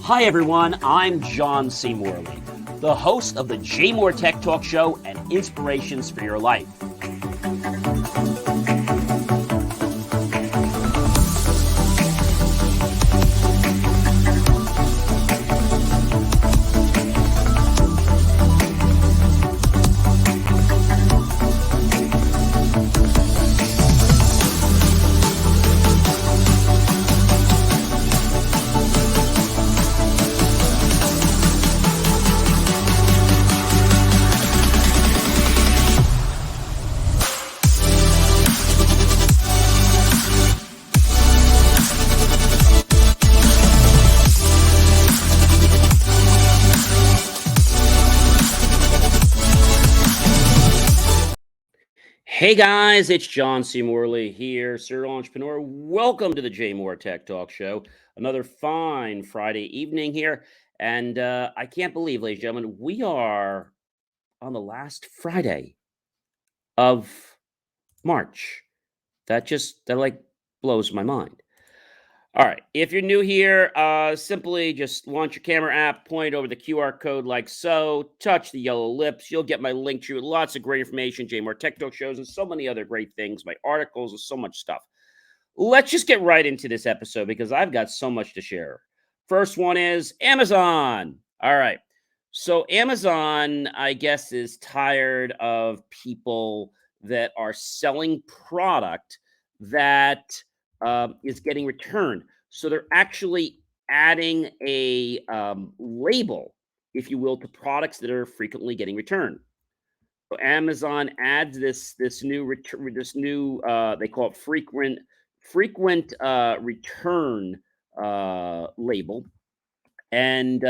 Hi, everyone. I'm John C. Morley, the host of the JMOR Tech Talk Show and Inspirations for Your Life. Hey guys, it's John C. Morley here, serial entrepreneur. Welcome to the JMOR Tech Talk Show. Another fine Friday evening here. And I can't believe, ladies and gentlemen, we are on the last Friday of March. That like blows my mind. All right. If you're new here, simply just launch your camera app, point over the QR code like so, touch the yellow lips. You'll get my link to lots of great information, JMOR Tech Talk shows, and so many other great things, my articles, and so much stuff. Let's just get right into this episode because I've got so much to share. First one is Amazon. All right. So Amazon, I guess, is tired of people that are selling product that is getting returned. So they're actually adding a label, if you will, to products that are frequently getting returned. So Amazon adds this new they call it frequent return label, and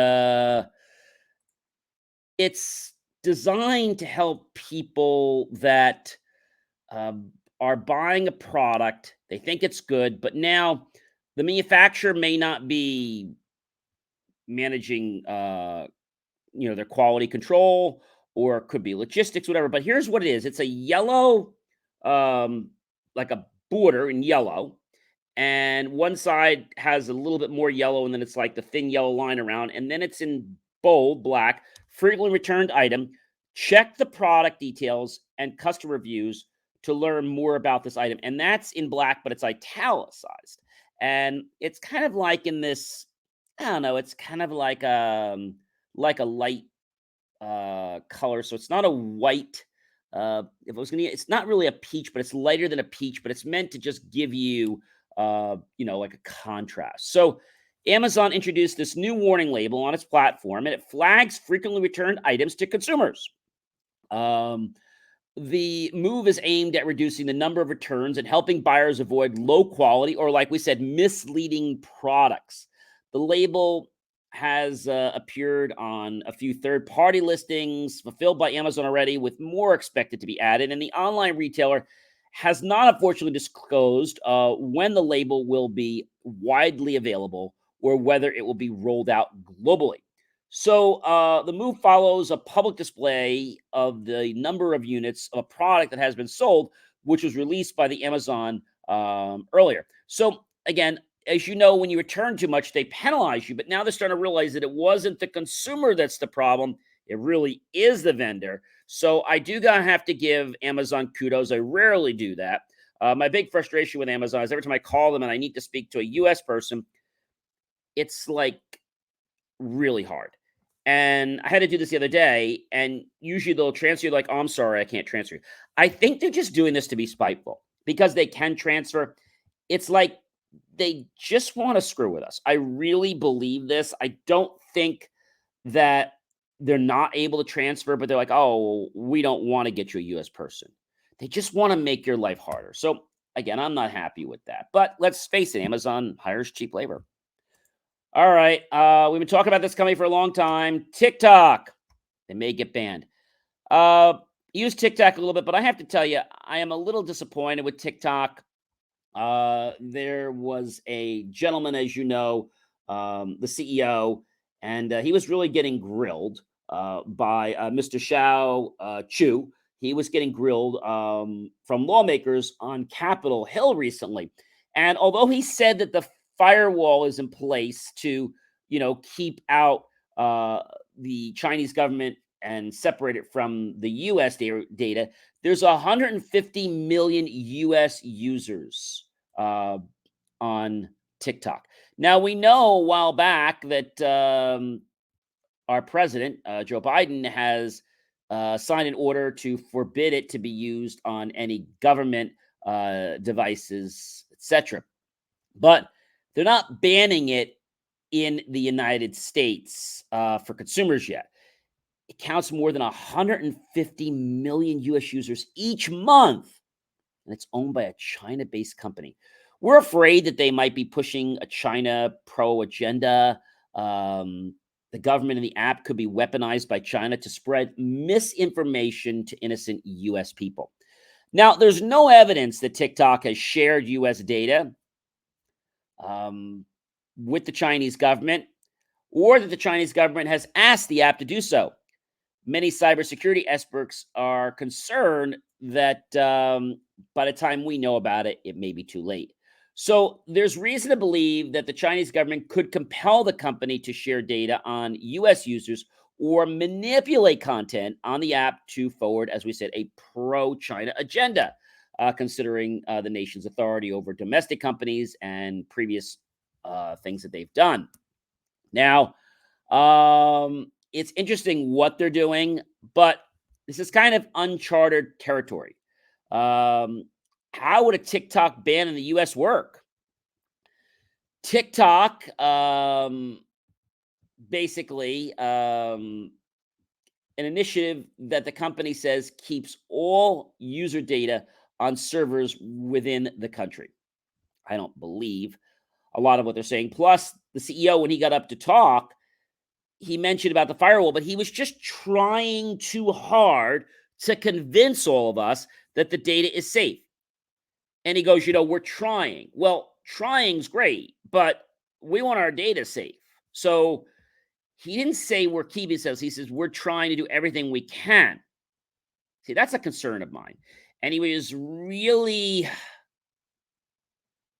it's designed to help people that are buying a product. They think it's good, but now the manufacturer may not be managing, their quality control, or it could be logistics, whatever. But here's what it is: it's a yellow, like a border in yellow, and one side has a little bit more yellow, and then it's like the thin yellow line around, and then it's in bold black, frequently returned item. Check the product details and customer reviews to learn more about this item. And that's in black, but it's italicized. And it's kind of like in this, I don't know, it's kind of like a light color. So it's not a white. If I was gonna, it's not really a peach, but it's lighter than a peach. But it's meant to just give you, like a contrast. So Amazon introduced this new warning label on its platform, and it flags frequently returned items to consumers. The move is aimed at reducing the number of returns and helping buyers avoid low quality or, like we said, misleading products. The label has appeared on a few third-party listings fulfilled by Amazon already, with more expected to be added. And the online retailer has not, unfortunately, disclosed when the label will be widely available or whether it will be rolled out globally. So the move follows a public display of the number of units of a product that has been sold, which was released by the Amazon earlier. So again, as you know, when you return too much, they penalize you. But now they're starting to realize that it wasn't the consumer that's the problem. It really is the vendor. So I do gotta have to give Amazon kudos. I rarely do that. My big frustration with Amazon is every time I call them and I need to speak to a US person, it's like really hard. And I had to do this the other day, and usually they'll transfer you like, "Oh, I'm sorry, I can't transfer you." I think they're just doing this to be spiteful because they can transfer. It's like they just want to screw with us. I really believe this. I don't think that they're not able to transfer, but they're like, "Oh, we don't want to get you a US person." They just want to make your life harder. So again, I'm not happy with that. But let's face it, Amazon hires cheap labor. All right. We've been talking about this company for a long time. TikTok. They may get banned. Use TikTok a little bit, but I have to tell you, I am a little disappointed with TikTok. There was a gentleman, as you know, the CEO, and he was really getting grilled by Mr. Shao Chu. He was getting grilled from lawmakers on Capitol Hill recently. And although he said that the firewall is in place to, keep out the Chinese government and separate it from the US data, there's 150 million US users on TikTok. Now, we know a while back that our president, Joe Biden, has signed an order to forbid it to be used on any government devices, etc. But they're not banning it in the United States for consumers yet. It counts more than 150 million US users each month, and it's owned by a China based company. We're afraid that they might be pushing a China pro agenda. The government and the app could be weaponized by China to spread misinformation to innocent US people. Now, there's no evidence that TikTok has shared US data with the Chinese government, or that the Chinese government has asked the app to do so. Many cybersecurity experts are concerned that by the time we know about it, it may be too late. So there's reason to believe that the Chinese government could compel the company to share data on US users or manipulate content on the app to forward, as we said, a pro China agenda, considering the nation's authority over domestic companies and previous things that they've done. Now, it's interesting what they're doing, but this is kind of uncharted territory. How would a TikTok ban in the US work? TikTok, basically, an initiative that the company says keeps all user data on servers within the country. I don't believe a lot of what they're saying. Plus, the CEO, when he got up to talk, he mentioned about the firewall, but he was just trying too hard to convince all of us that the data is safe. And he goes, we're trying. Well, trying's great, but we want our data safe. So he didn't say we're keeping ourselves. He says we're trying to do everything we can. See, that's a concern of mine. And he was really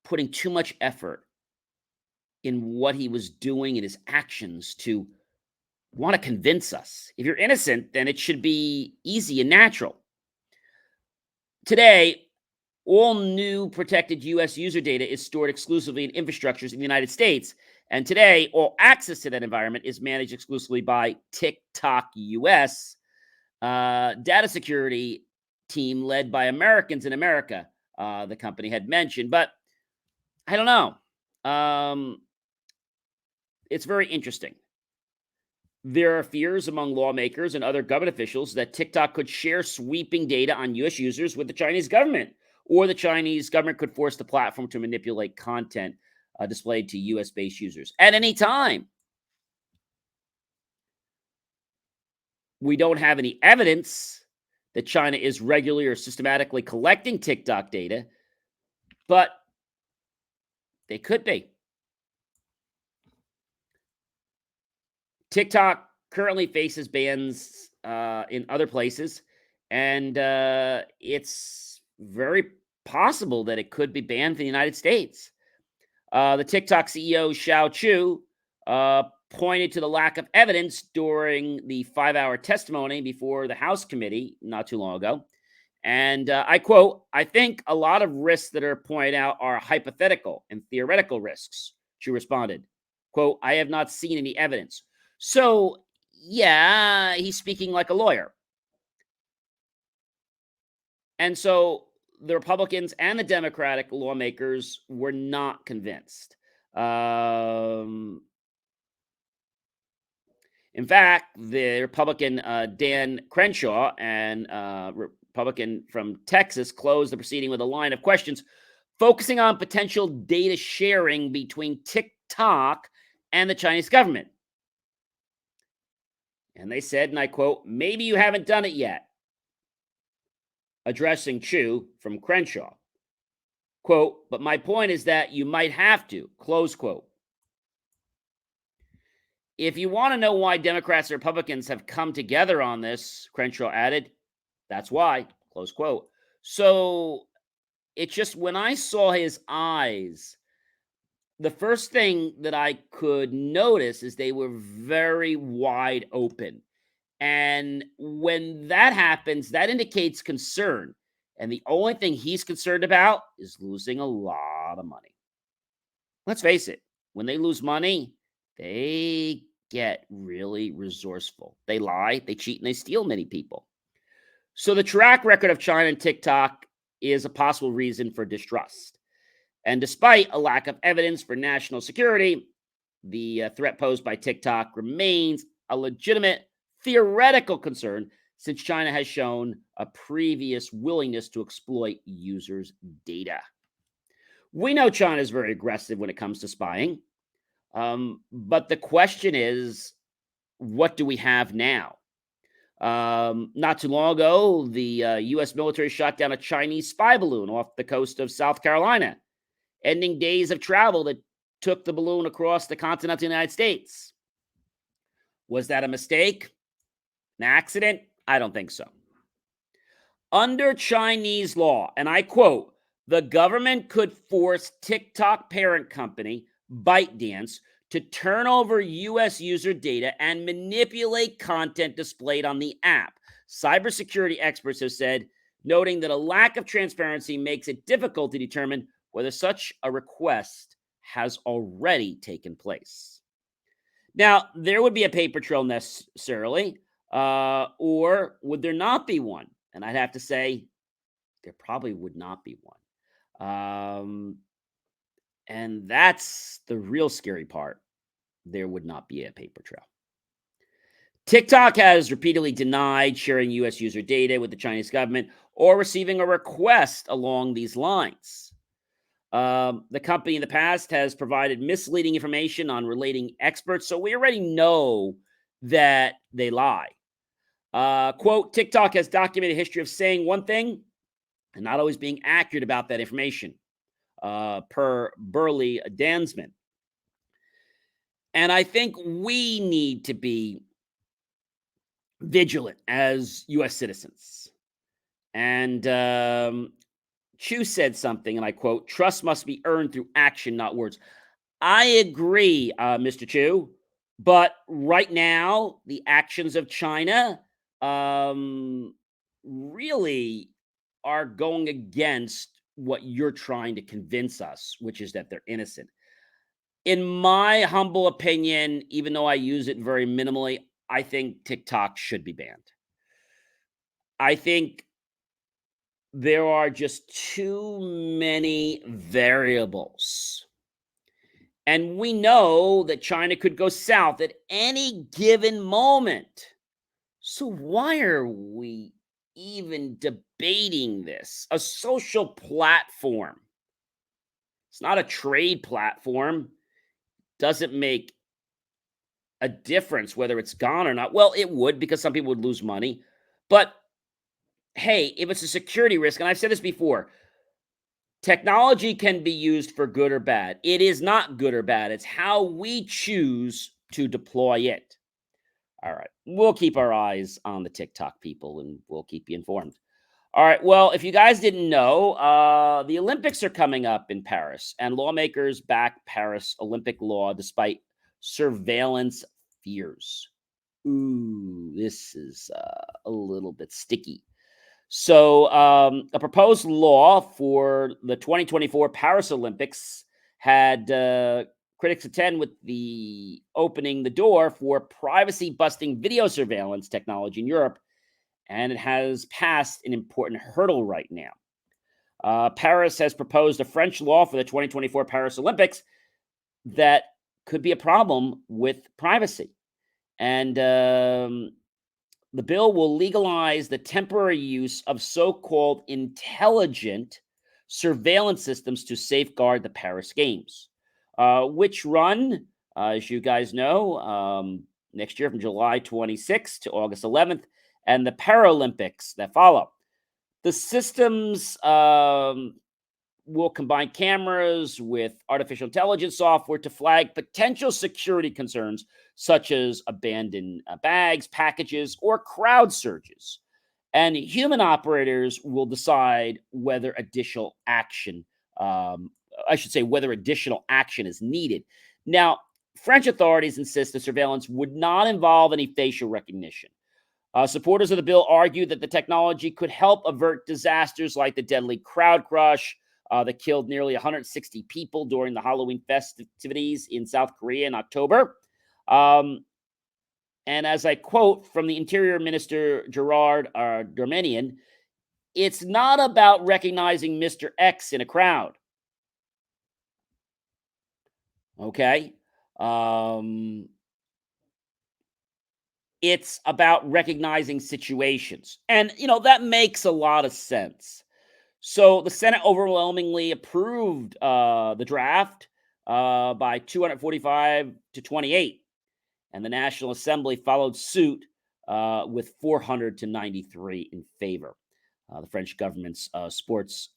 putting too much effort in what he was doing in his actions to want to convince us. If you're innocent, then it should be easy and natural. Today, all new protected US user data is stored exclusively in infrastructures in the United States. And today, all access to that environment is managed exclusively by TikTok US, data security team led by Americans in America, the company had mentioned. But I don't know. It's very interesting. There are fears among lawmakers and other government officials that TikTok could share sweeping data on US users with the Chinese government, or the Chinese government could force the platform to manipulate content displayed to US based users at any time. We don't have any evidence that China is regularly or systematically collecting TikTok data, but they could be. TikTok currently faces bans in other places, and it's very possible that it could be banned in the United States. The TikTok CEO, Xiao Chu, pointed to the lack of evidence during the 5-hour testimony before the House committee not too long ago. And I quote, "I think a lot of risks that are pointed out are hypothetical and theoretical risks," Chu responded. Quote, "I have not seen any evidence." So, yeah, he's speaking like a lawyer. And so the Republicans and the Democratic lawmakers were not convinced. In fact, the Republican Dan Crenshaw and Republican from Texas closed the proceeding with a line of questions focusing on potential data sharing between TikTok and the Chinese government. And they said, and I quote, "Maybe you haven't done it yet," addressing Chu from Crenshaw. Quote, "But my point is that you might have to," close quote. If you want to know why Democrats and Republicans have come together on this, Crenshaw added, that's why, close quote. So it's just when I saw his eyes, the first thing that I could notice is they were very wide open. And when that happens, that indicates concern. And the only thing he's concerned about is losing a lot of money. Let's face it, when they lose money, they get really resourceful. They lie, they cheat, and they steal many people. So the track record of China and TikTok is a possible reason for distrust. And despite a lack of evidence for national security, the threat posed by TikTok remains a legitimate theoretical concern since China has shown a previous willingness to exploit users' data. We know China is very aggressive when it comes to spying, but the question is, what do we have now? Not too long ago, the U.S. military shot down a Chinese spy balloon off the coast of South Carolina, ending days of travel that took the balloon across the continental United States. Was that a mistake? An accident? I don't think so. Under Chinese law, and I quote, the government could force TikTok parent company ByteDance to turn over U.S. user data and manipulate content displayed on the app. Cybersecurity experts have said, noting that a lack of transparency makes it difficult to determine whether such a request has already taken place. Now, there would be a paper trail necessarily, or would there not be one? And I'd have to say, there probably would not be one. And that's the real scary part. There would not be a paper trail. TikTok has repeatedly denied sharing U.S. user data with the Chinese government or receiving a request along these lines. The company in the past has provided misleading information on relating experts, so we already know that they lie. Quote, TikTok has documented a history of saying one thing and not always being accurate about that information, per Burley Dansman. And I think we need to be vigilant as U.S. citizens. And Chu said something, and I quote, trust must be earned through action, not words. I agree, Mr. Chu, but right now, the actions of China really are going against what you're trying to convince us, which is that they're innocent. In my humble opinion, even though I use it very minimally, I think TikTok should be banned. I think there are just too many variables. And we know that China could go south at any given moment. So why are we even debating this? A social platform. It's not a trade platform. Doesn't make a difference whether it's gone or not. Well, it would, because some people would lose money. But hey, if it's a security risk, and I've said this before, technology can be used for good or bad. It is not good or bad. It's how we choose to deploy it. All right. We'll keep our eyes on the TikTok people, and we'll keep you informed. All right. Well, if you guys didn't know, the Olympics are coming up in Paris, and lawmakers back Paris Olympic law despite surveillance fears. Ooh, this is a little bit sticky. So, a proposed law for the 2024 Paris Olympics had critics attend with the opening the door for privacy busting video surveillance technology in Europe, and it has passed an important hurdle right now. Paris has proposed a French law for the 2024 Paris Olympics that could be a problem with privacy. And the bill will legalize the temporary use of so-called intelligent surveillance systems to safeguard the Paris Games, which run, as you guys know, next year from July 26th to August 11th, and the Paralympics that follow. The systems will combine cameras with artificial intelligence software to flag potential security concerns, such as abandoned bags, packages, or crowd surges. And human operators will decide whether additional action I should say, whether additional action is needed. Now, French authorities insist the surveillance would not involve any facial recognition. Supporters of the bill argue that the technology could help avert disasters like the deadly crowd crush that killed nearly 160 people during the Halloween festivities in South Korea in October. And as I quote from the Interior Minister Gerard Darmanin, it's not about recognizing Mr. X in a crowd. Okay. It's about recognizing situations. And, that makes a lot of sense. So the Senate overwhelmingly approved the draft by 245 to 28. And the National Assembly followed suit with 400 to 93 in favor. The French government's sports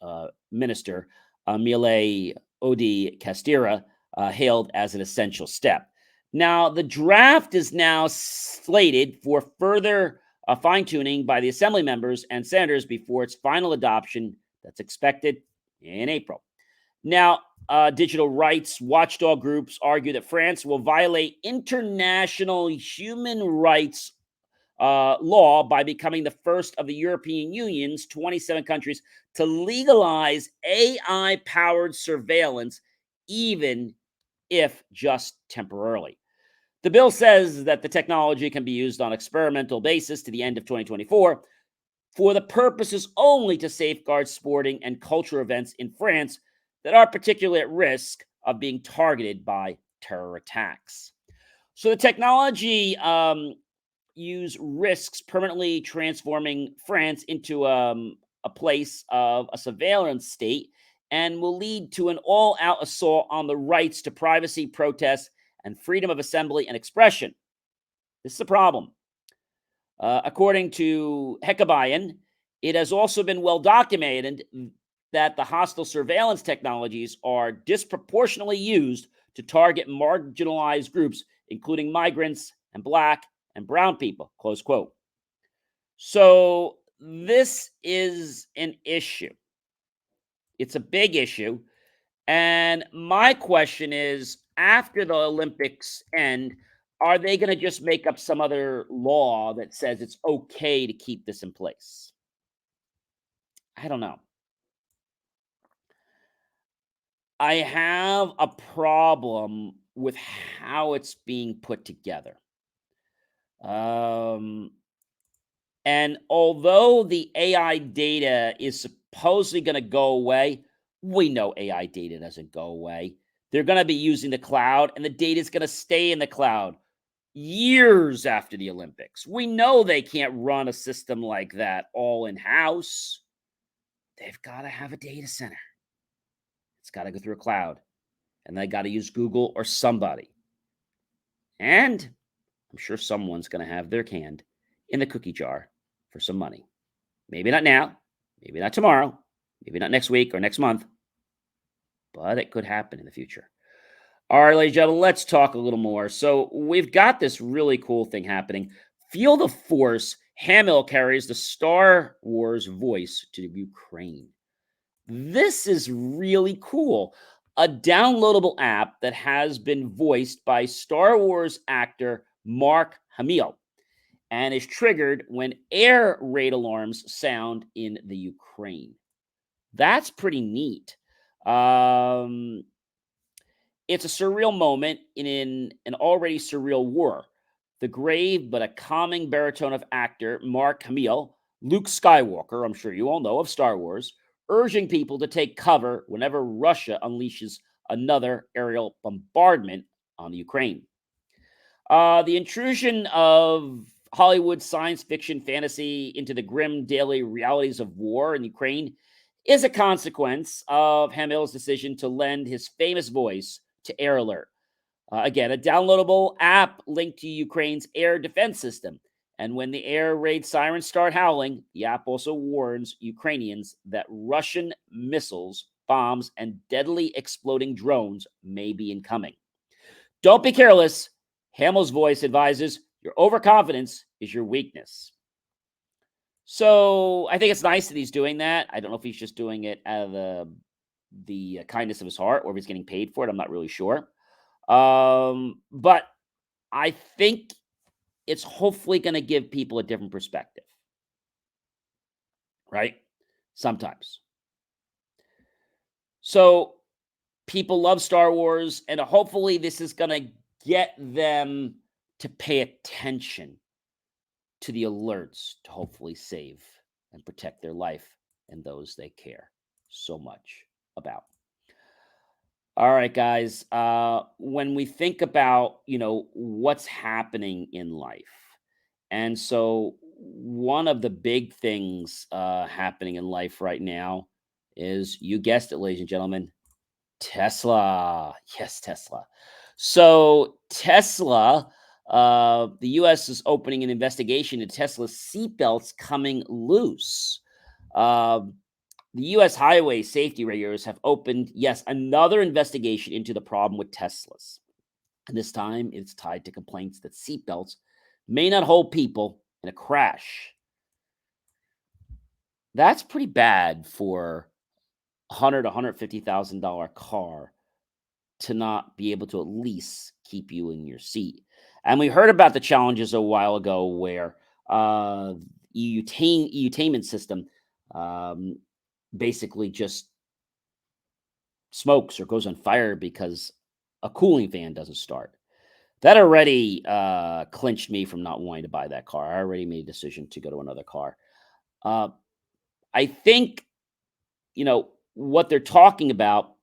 minister, Amélie Oudéa-Castéra, hailed as an essential step. Now, the draft is now slated for further fine-tuning by the Assembly members and senators before its final adoption that's expected in April. Now, digital rights watchdog groups argue that France will violate international human rights law by becoming the first of the European Union's 27 countries to legalize AI-powered surveillance, even if just temporarily. The bill says that the technology can be used on experimental basis to the end of 2024 for the purposes only to safeguard sporting and cultural events in France that are particularly at risk of being targeted by terror attacks. So the technology risks permanently transforming France into a place of a surveillance state and will lead to an all-out assault on the rights to privacy, protest, and freedom of assembly and expression. This is a problem. According to Hekabayan, it has also been well documented that the hostile surveillance technologies are disproportionately used to target marginalized groups, including migrants and Black and brown people, close quote. So this is an issue. It's a big issue. And my question is, after the Olympics end, are they going to just make up some other law that says it's okay to keep this in place? I don't know. I have a problem with how it's being put together. And although the AI data is supposedly going to go away, we know AI data doesn't go away. They're going to be using the cloud, and the data is going to stay in the cloud years after the Olympics. We know they can't run a system like that all in-house. They've got to have a data center. It's got to go through a cloud, and they got to use Google or somebody. And I'm sure someone's going to have their hand in the cookie jar for some money. Maybe not now, maybe not tomorrow, maybe not next week or next month, but it could happen in the future. All right, ladies and gentlemen, let's talk a little more. So we've got this really cool thing happening. Feel the force. Hamill carries the Star Wars voice to Ukraine. This is really cool. A downloadable app that has been voiced by Star Wars actor Mark Hamill and is triggered when air raid alarms sound in the Ukraine. That's pretty neat. It's a surreal moment in an already surreal war. The grave but a calming baritone of actor Mark Hamill, Luke Skywalker, I'm sure you all know of Star Wars, urging people to take cover whenever Russia unleashes another aerial bombardment on the Ukraine. The intrusion of Hollywood science fiction fantasy into the grim daily realities of war in Ukraine is a consequence of Hamill's decision to lend his famous voice to Air Alert. Again, a downloadable app linked to Ukraine's air defense system. And when the air raid sirens start howling, the app also warns Ukrainians that Russian missiles, bombs, and deadly exploding drones may be incoming. Don't be careless. Hamill's voice advises your overconfidence is your weakness. So I think it's nice that he's doing that. I don't know if he's just doing it out of the the kindness of his heart or if he's getting paid for it. I'm not really sure. But I think it's hopefully going to give people a different perspective, right? Sometimes. So people love Star Wars, and hopefully this is going to get them to pay attention to the alerts to hopefully save and protect their life and those they care so much about. All right, guys. When we think about, what's happening in life, and so one of the big things happening in life right now is, you guessed it, ladies and gentlemen, Tesla. Yes, Tesla. So Tesla, the U.S. is opening an investigation into Tesla's seatbelts coming loose. Uh, the U.S. highway safety regulators have opened, yes, another investigation into the problem with Teslas. And this time it's tied to complaints that seatbelts may not hold people in a crash. That's pretty bad for $150,000 car to not be able to at least keep you in your seat. And we heard about the challenges a while ago where EU-tainment system um, basically just smokes or goes on fire because a cooling fan doesn't start. That already clinched me from not wanting to buy that car. I already made a decision to go to another car. Uh, I think, what they're talking about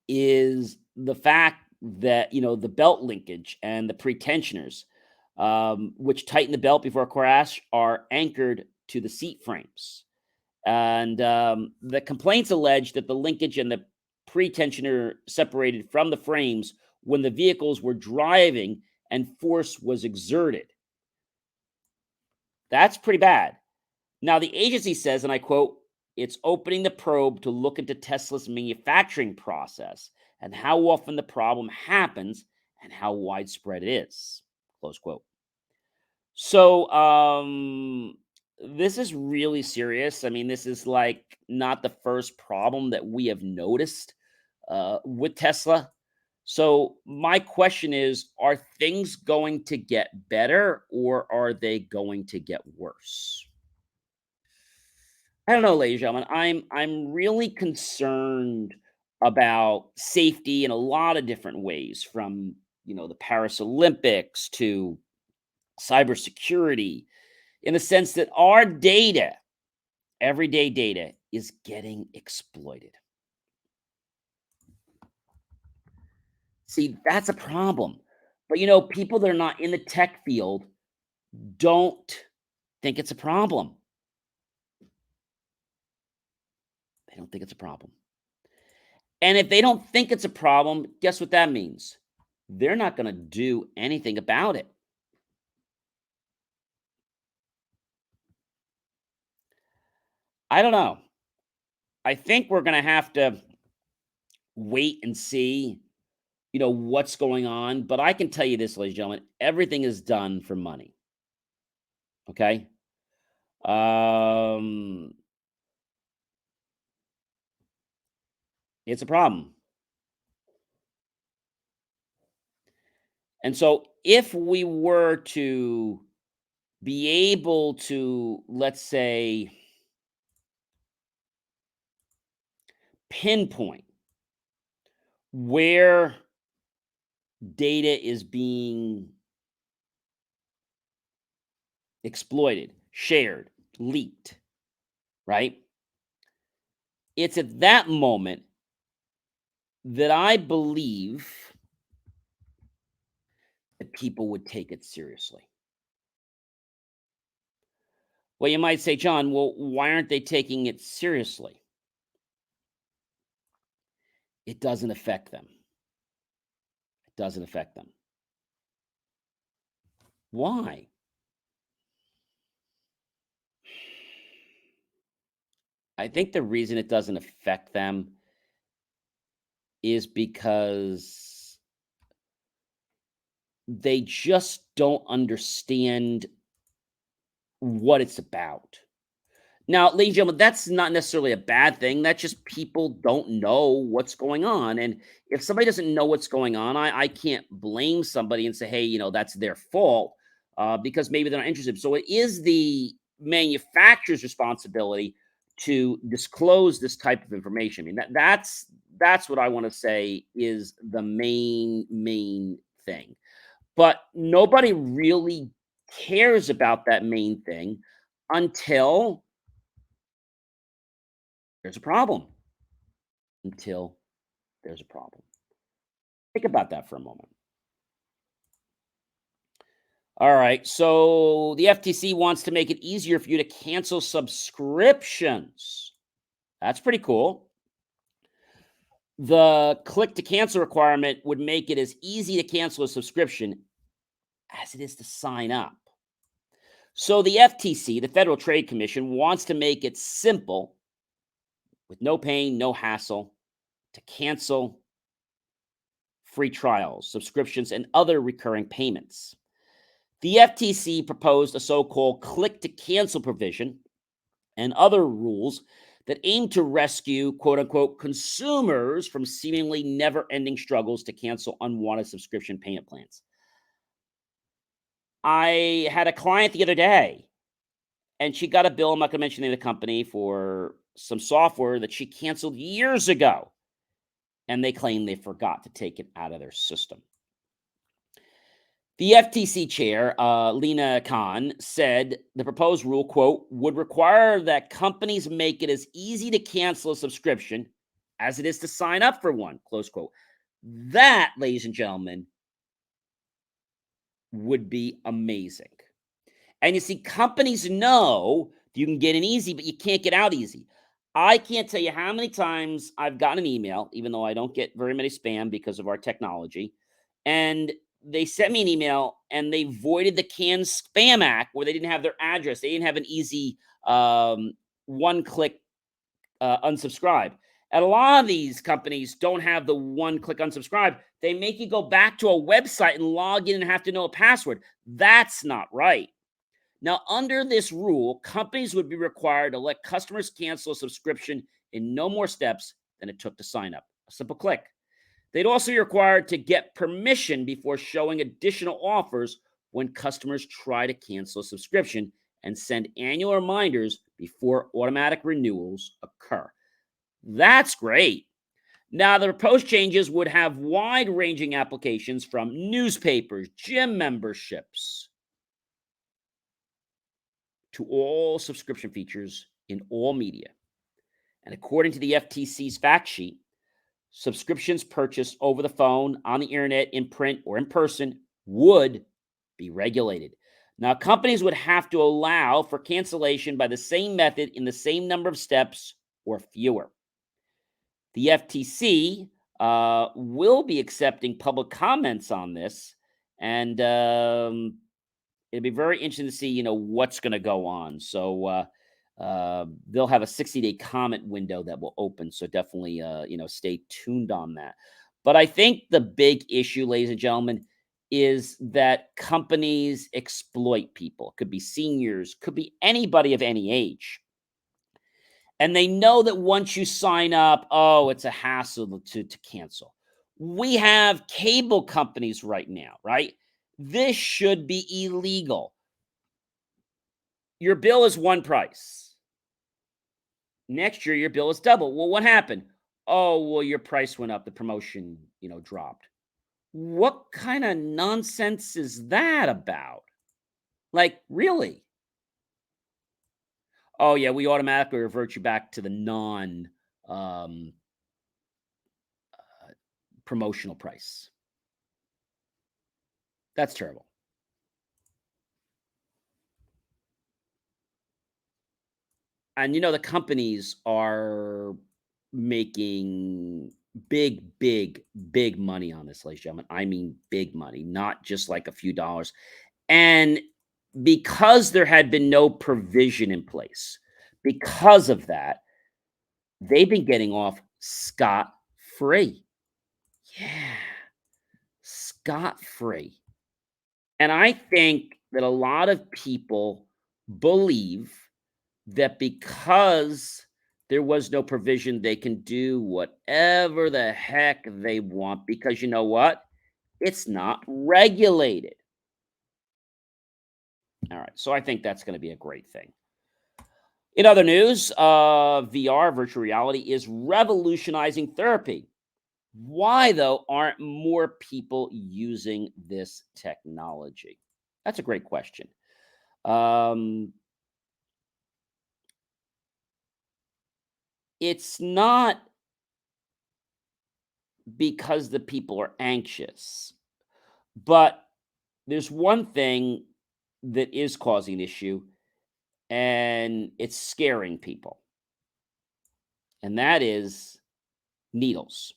is the fact that, the belt linkage and the pretensioners, which tighten the belt before a crash, are anchored to the seat frames. And the complaints allege that the linkage and the pretensioner separated from the frames when the vehicles were driving and force was exerted. That's pretty bad. Now, the agency says, and I quote, it's opening the probe to look into Tesla's manufacturing process and how often the problem happens and how widespread it is. Close quote. So, this is really serious. I mean, this is like not the first problem that we have noticed with Tesla. So, my question is, are things going to get better or are they going to get worse? I don't know, ladies and gentlemen. I'm really concerned about safety in a lot of different ways, from the Paris Olympics to cybersecurity, in the sense that our data, everyday data, is getting exploited. See, that's a problem. But people that are not in the tech field don't think it's a problem. They don't think it's a problem. And if they don't think it's a problem, guess what that means? They're not going to do anything about it. I don't know. I think we're going to have to wait and see, what's going on. But I can tell you this, ladies and gentlemen, everything is done for money. Okay. Um, it's a problem. And so if we were to be able to, let's say, pinpoint where data is being exploited, shared, leaked, right? It's at that moment that I believe that people would take it seriously. Well, you might say, John, well, why aren't they taking it seriously? It doesn't affect them. It doesn't affect them. Why? I think the reason it doesn't affect them is because they just don't understand what it's about. Now, ladies and gentlemen, that's not necessarily a bad thing. That's just people don't know what's going on. And if somebody doesn't know what's going on, I can't blame somebody and say, hey, that's their fault because maybe they're not interested. So it is the manufacturer's responsibility to disclose this type of information. I mean, that's what I want to say is the main thing. But nobody really cares about that main thing until there's a problem. Until there's a problem. Think about that for a moment. All right. So the FTC wants to make it easier for you to cancel subscriptions. That's pretty cool. The click to cancel requirement would make it as easy to cancel a subscription as it is to sign up. So the FTC, the Federal Trade Commission, wants to make it simple with no pain, no hassle to cancel free trials, subscriptions, and other recurring payments. The FTC proposed a so called click to cancel provision and other rules that aim to rescue quote unquote consumers from seemingly never ending struggles to cancel unwanted subscription payment plans. I had a client the other day and she got a bill. I'm not going to mention the name of the company for some software that she canceled years ago. And they claim they forgot to take it out of their system. The FTC chair, Lena Khan, said the proposed rule, quote, would require that companies make it as easy to cancel a subscription as it is to sign up for one, close quote. That, ladies and gentlemen, would be amazing. And you see, companies know you can get in easy, but you can't get out easy. I can't tell you how many times I've gotten an email, even though I don't get very many spam because of our technology. And they sent me an email and they voided the canned spam act where they didn't have their address. They didn't have an easy one click unsubscribe. And a lot of these companies don't have the one click unsubscribe. They make you go back to a website and log in and have to know a password. That's not right. Now, under this rule, companies would be required to let customers cancel a subscription in no more steps than it took to sign up. A simple click. They'd also be required to get permission before showing additional offers when customers try to cancel a subscription and send annual reminders before automatic renewals occur. That's great. Now, the proposed changes would have wide ranging applications from newspapers, gym memberships, to all subscription features in all media. And according to the FTC's fact sheet, subscriptions purchased over the phone, on the internet, in print, or in person would be regulated. Now, companies would have to allow for cancellation by the same method in the same number of steps or fewer. The FTC will be accepting public comments on this, and it'll be very interesting to see, what's going to go on. So they'll have a 60-day comment window that will open. So definitely, stay tuned on that. But I think the big issue, ladies and gentlemen, is that companies exploit people. Could be seniors, could be anybody of any age. And they know that once you sign up, oh, it's a hassle to cancel. We have cable companies right now, right? This should be illegal. Your bill is one price. Next year, your bill is double. Well, what happened? Oh, well, your price went up. The promotion, dropped. What kind of nonsense is that about? Like, really? Oh, yeah, we automatically revert you back to the non um, promotional price. That's terrible. And the companies are making big money on this, ladies and gentlemen. I mean, big money, not just like a few dollars. And because there had been no provision in place, because of that, they've been getting off scot free. Yeah, scot free. And I think that a lot of people believe that because there was no provision, they can do whatever the heck they want because you know what? It's not regulated. All right. So I think that's going to be a great thing. In other news, VR, virtual reality, is revolutionizing therapy. Why, though, aren't more people using this technology? That's a great question. Um, it's not because the people are anxious, but there's one thing that is causing an issue, and it's scaring people, and that is needles.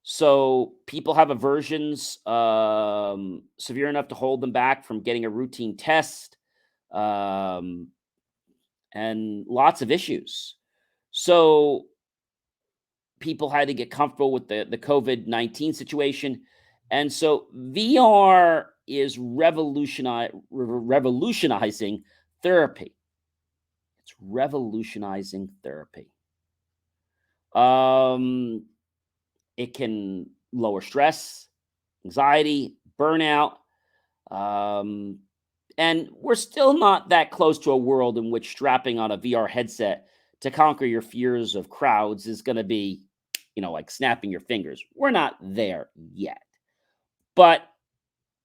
So people have aversions severe enough to hold them back from getting a routine test, um, and lots of issues. So people had to get comfortable with the COVID-19 situation. And so VR is revolutionizing therapy. It's revolutionizing therapy. Um, it can lower stress, anxiety, burnout. Um, and we're still not that close to a world in which strapping on a VR headset to conquer your fears of crowds is going to be, like snapping your fingers. We're not there yet. But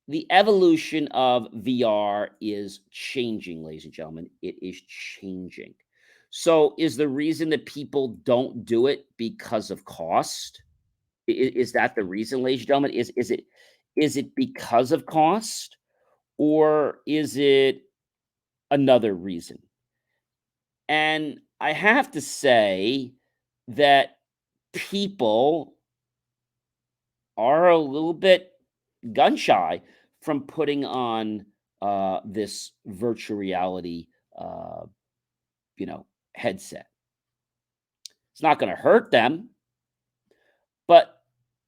the evolution of VR is changing, ladies and gentlemen. It is changing. So, is the reason that people don't do it because of cost? Is that the reason, ladies and gentlemen? Is it because of cost, or is it another reason? And I have to say that people are a little bit gun shy from putting on this virtual reality, uh, you know, headset. It's not going to hurt them, but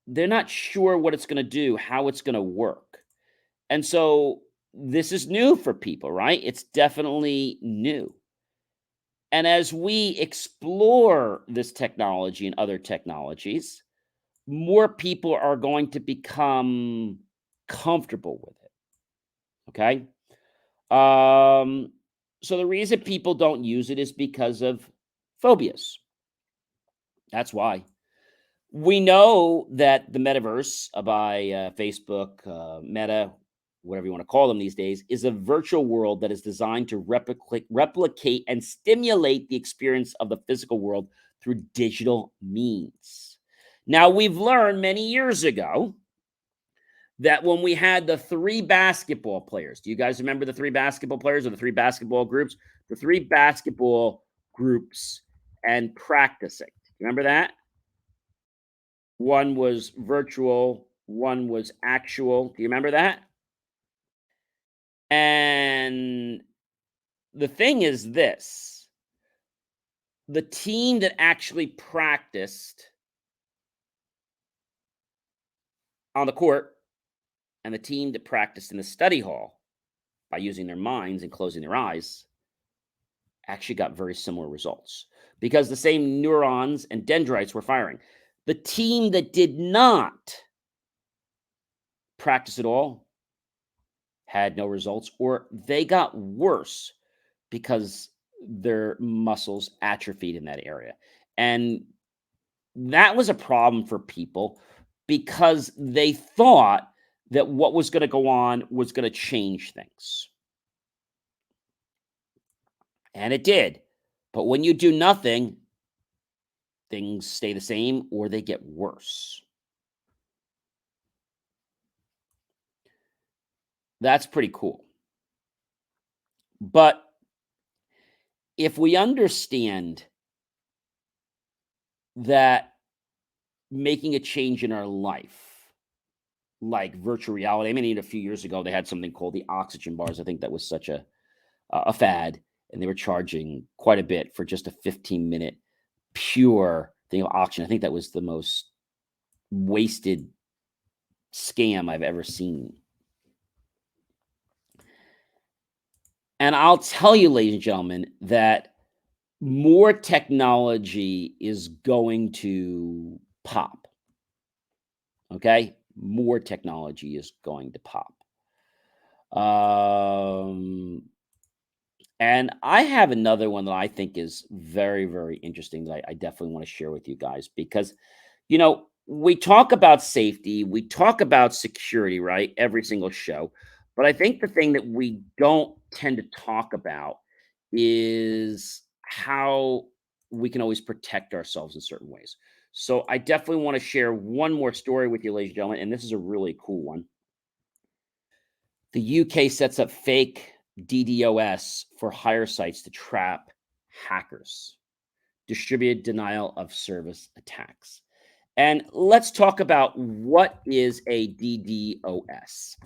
they're not sure what it's going to do, how it's going to work. And so this is new for people, right? It's definitely new. And as we explore this technology and other technologies, more people are going to become comfortable with it. Okay. Um, so the reason people don't use it is because of phobias. That's why. We know that the metaverse by Facebook, Meta, whatever you want to call them these days, is a virtual world that is designed to replicate and stimulate the experience of the physical world through digital means. Now, we've learned many years ago that when we had the three basketball players, do you guys remember the three basketball players or the three basketball groups? The three basketball groups and practicing. Remember that? One was virtual, one was actual. Do you remember that? And the thing is this, the team that actually practiced on the court and the team that practiced in the study hall by using their minds and closing their eyes actually got very similar results because the same neurons and dendrites were firing. The team that did not practice at all had no results, or they got worse because their muscles atrophied in that area. And that was a problem for people because they thought that what was going to go on was going to change things. And it did. But when you do nothing, things stay the same or they get worse. That's pretty cool. But if we understand that making a change in our life, like virtual reality, I mean, a few years ago, they had something called the oxygen bars. I think that was such a fad, and they were charging quite a bit for just a 15-minute pure thing of oxygen. I think that was the most wasted scam I've ever seen. And I'll tell you, ladies and gentlemen, that more technology is going to pop. Okay. More technology is going to pop. Um, and I have another one that I think is very, very interesting that I definitely want to share with you guys because, we talk about safety, we talk about security, right? Every single show. But I think the thing that we don't tend to talk about is how we can always protect ourselves in certain ways. So I definitely want to share one more story with you, ladies and gentlemen, and this is a really cool one. The UK sets up fake DDoS for hire sites to trap hackers, distributed denial of service attacks. And let's talk about what is a DDoS.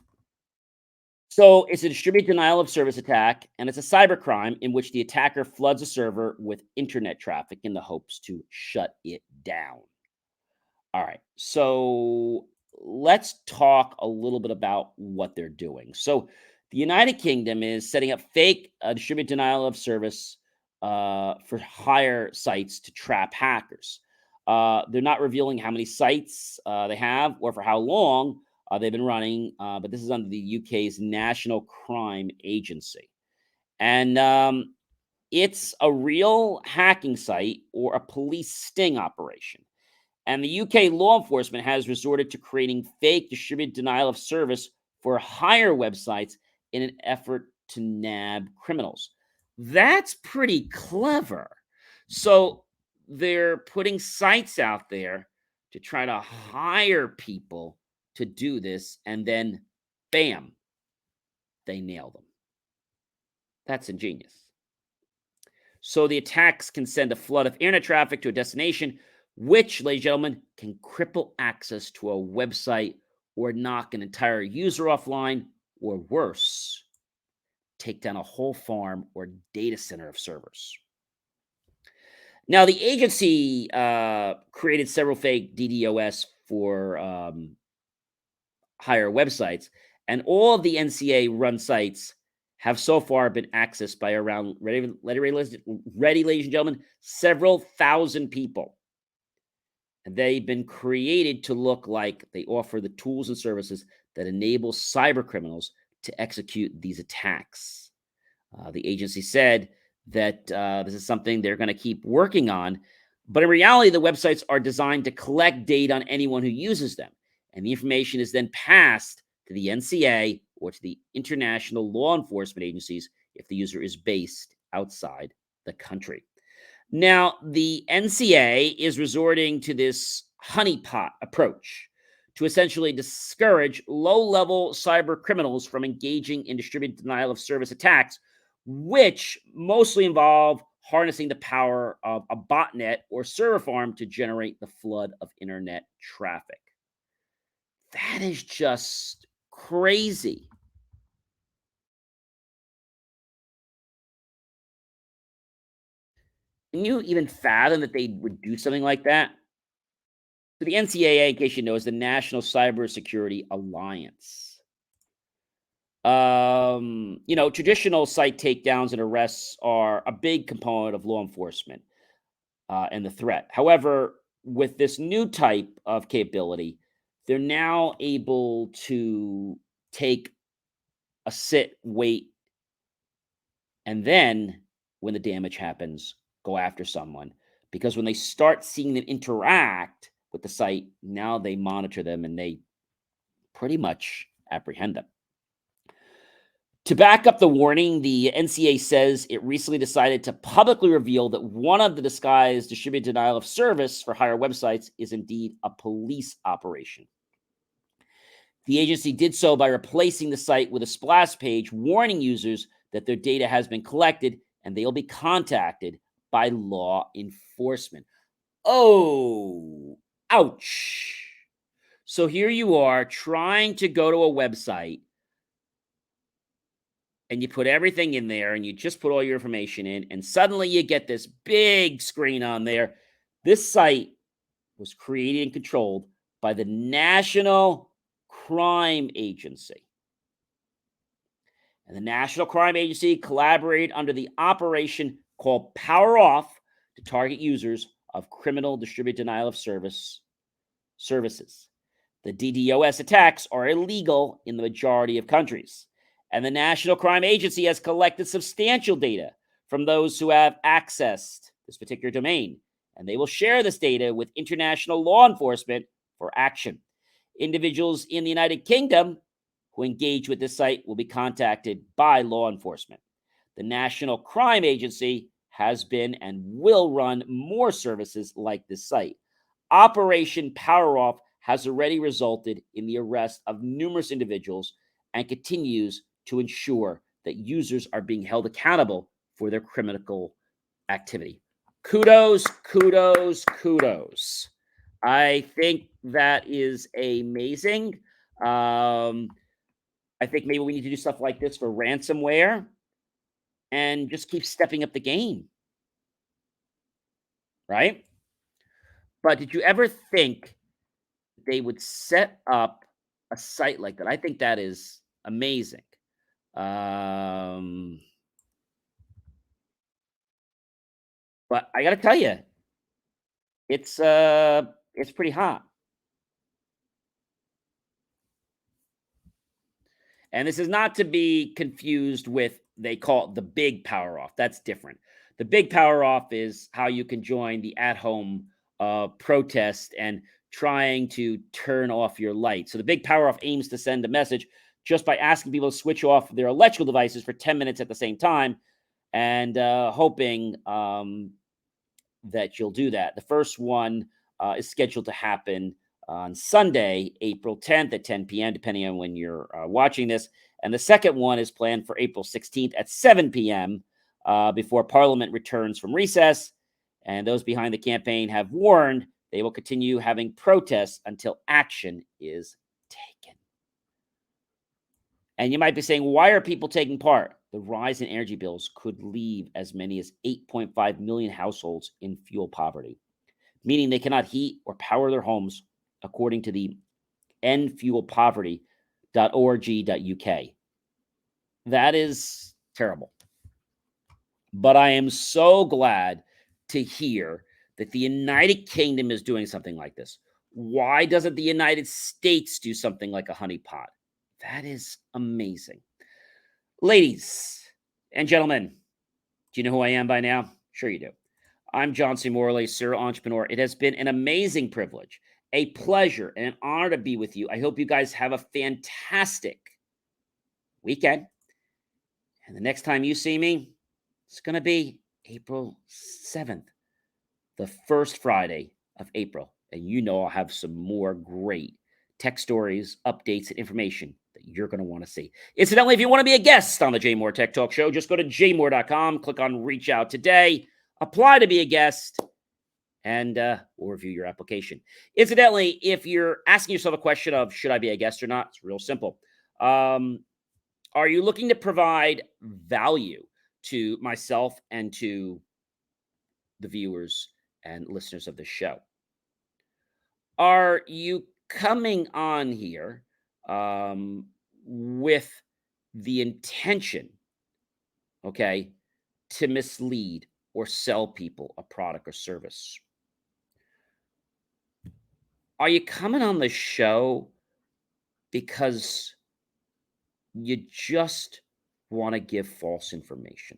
So, it's a distributed denial of service attack, and it's a cybercrime in which the attacker floods a server with internet traffic in the hopes to shut it down. All right. So let's talk a little bit about what they're doing. So the United Kingdom is setting up fake distributed denial of service for hire sites to trap hackers. They're not revealing how many sites they have or for how long they've been running, but this is under the UK's National Crime Agency. And it's a real hacking site or a police sting operation. And the UK law enforcement has resorted to creating fake distributed denial of service for hire websites in an effort to nab criminals. That's pretty clever. So they're putting sites out there to try to hire people to do this, and then bam, they nail them. That's ingenious. So the attacks can send a flood of internet traffic to a destination, which, ladies and gentlemen, can cripple access to a website or knock an entire user offline, or worse, take down a whole farm or data center of servers. Now, the agency created several fake DDoS for hire websites, and all of the NCA run sites have so far been accessed by around, ready, ladies and gentlemen, several thousand people. And they've been created to look like they offer the tools and services that enable cyber criminals to execute these attacks. The agency said that this is something they're going to keep working on. But in reality, the websites are designed to collect data on anyone who uses them. And the information is then passed to the NCA or to the international law enforcement agencies if the user is based outside the country. Now, the NCA is resorting to this honeypot approach to essentially discourage low level cyber criminals from engaging in distributed denial of service attacks, which mostly involve harnessing the power of a botnet or server farm to generate the flood of internet traffic. That is just crazy. Can you even fathom that they would do something like that? So the NCAA, in case you know, is the National Cybersecurity Alliance. Traditional site takedowns and arrests are a big component of law enforcement and the threat. However, with this new type of capability, they're now able to take a sit, wait, and then when the damage happens, go after someone. Because when they start seeing them interact with the site, now they monitor them and they pretty much apprehend them. To back up the warning, the NCA says it recently decided to publicly reveal that one of the disguised distributed denial of service for hire websites is indeed a police operation. The agency did so by replacing the site with a splash page warning users that their data has been collected and they'll be contacted by law enforcement. Oh, ouch. So here you are trying to go to a website and you put everything in there and you just put all your information in, and suddenly you get this big screen on there. This site was created and controlled by the National Crime Agency. And the National Crime Agency collaborated under the Operation called Power Off to target users of criminal distributed denial of services. The DDoS attacks are illegal in the majority of countries, and the National Crime Agency has collected substantial data from those who have accessed this particular domain, and they will share this data with international law enforcement for action. Individuals in the United Kingdom who engage with this site will be contacted by law enforcement. The National Crime Agency has been and will run more services like this site. Operation Power Off has already resulted in the arrest of numerous individuals and continues to ensure that users are being held accountable for their criminal activity. Kudos, kudos, kudos. I think that is amazing. I think maybe we need to do stuff like this for ransomware and just keep stepping up the game, right? But did you ever think they would set up a site like that? I think that is amazing. But I got to tell you, it's pretty hot. And this is not to be confused with, they call it the big power off. That's different. The big power off is how you can join the at-home protest and trying to turn off your light. So the big power off aims to send a message just by asking people to switch off their electrical devices for 10 minutes at the same time and hoping that you'll do that. The first one is scheduled to happen on Sunday, April 10th at 10 p.m., depending on when you're watching this. And the second one is planned for April 16th at 7 p.m. Before Parliament returns from recess. And those behind the campaign have warned they will continue having protests until action is taken. And you might be saying, why are people taking part? The rise in energy bills could leave as many as 8.5 million households in fuel poverty, meaning they cannot heat or power their homes, according to the endfuelpoverty.org.uk. That is terrible. But I am so glad to hear that the United Kingdom is doing something like this. Why doesn't the United States do something like a honeypot? That is amazing. Ladies and gentlemen, do you know who I am by now? Sure you do. I'm John C. Morley, serial entrepreneur. It has been an amazing privilege, a pleasure, and an honor to be with you. I hope you guys have a fantastic weekend. And the next time you see me, it's going to be April 7th, the first Friday of April. And you know I'll have some more great tech stories, updates, and information that you're going to want to see. Incidentally, if you want to be a guest on the JMOR Tech Talk Show, just go to jmor.com, click on Reach Out Today, apply to be a guest, and we'll review your application. Incidentally, if you're asking yourself a question of should I be a guest or not, it's real simple. Are you looking to provide value to myself and to the viewers and listeners of the show? Are you coming on here with the intention, okay, to mislead or sell people a product or service? Are you coming on the show because you just want to give false information?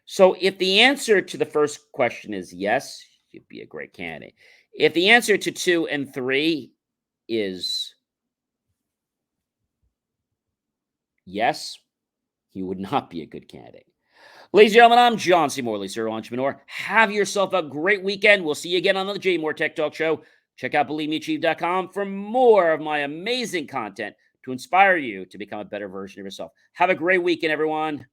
So if the answer to the first question is yes, you'd be a great candidate. If the answer to 2 and 3 is yes, you would not be a good candidate. Ladies and gentlemen, I'm John C. Morley, serial entrepreneur. Have yourself a great weekend. We'll see you again on the JMOR Tech Talk Show. Check out BelieveMeAchieve.com for more of my amazing content to inspire you to become a better version of yourself. Have a great weekend, everyone.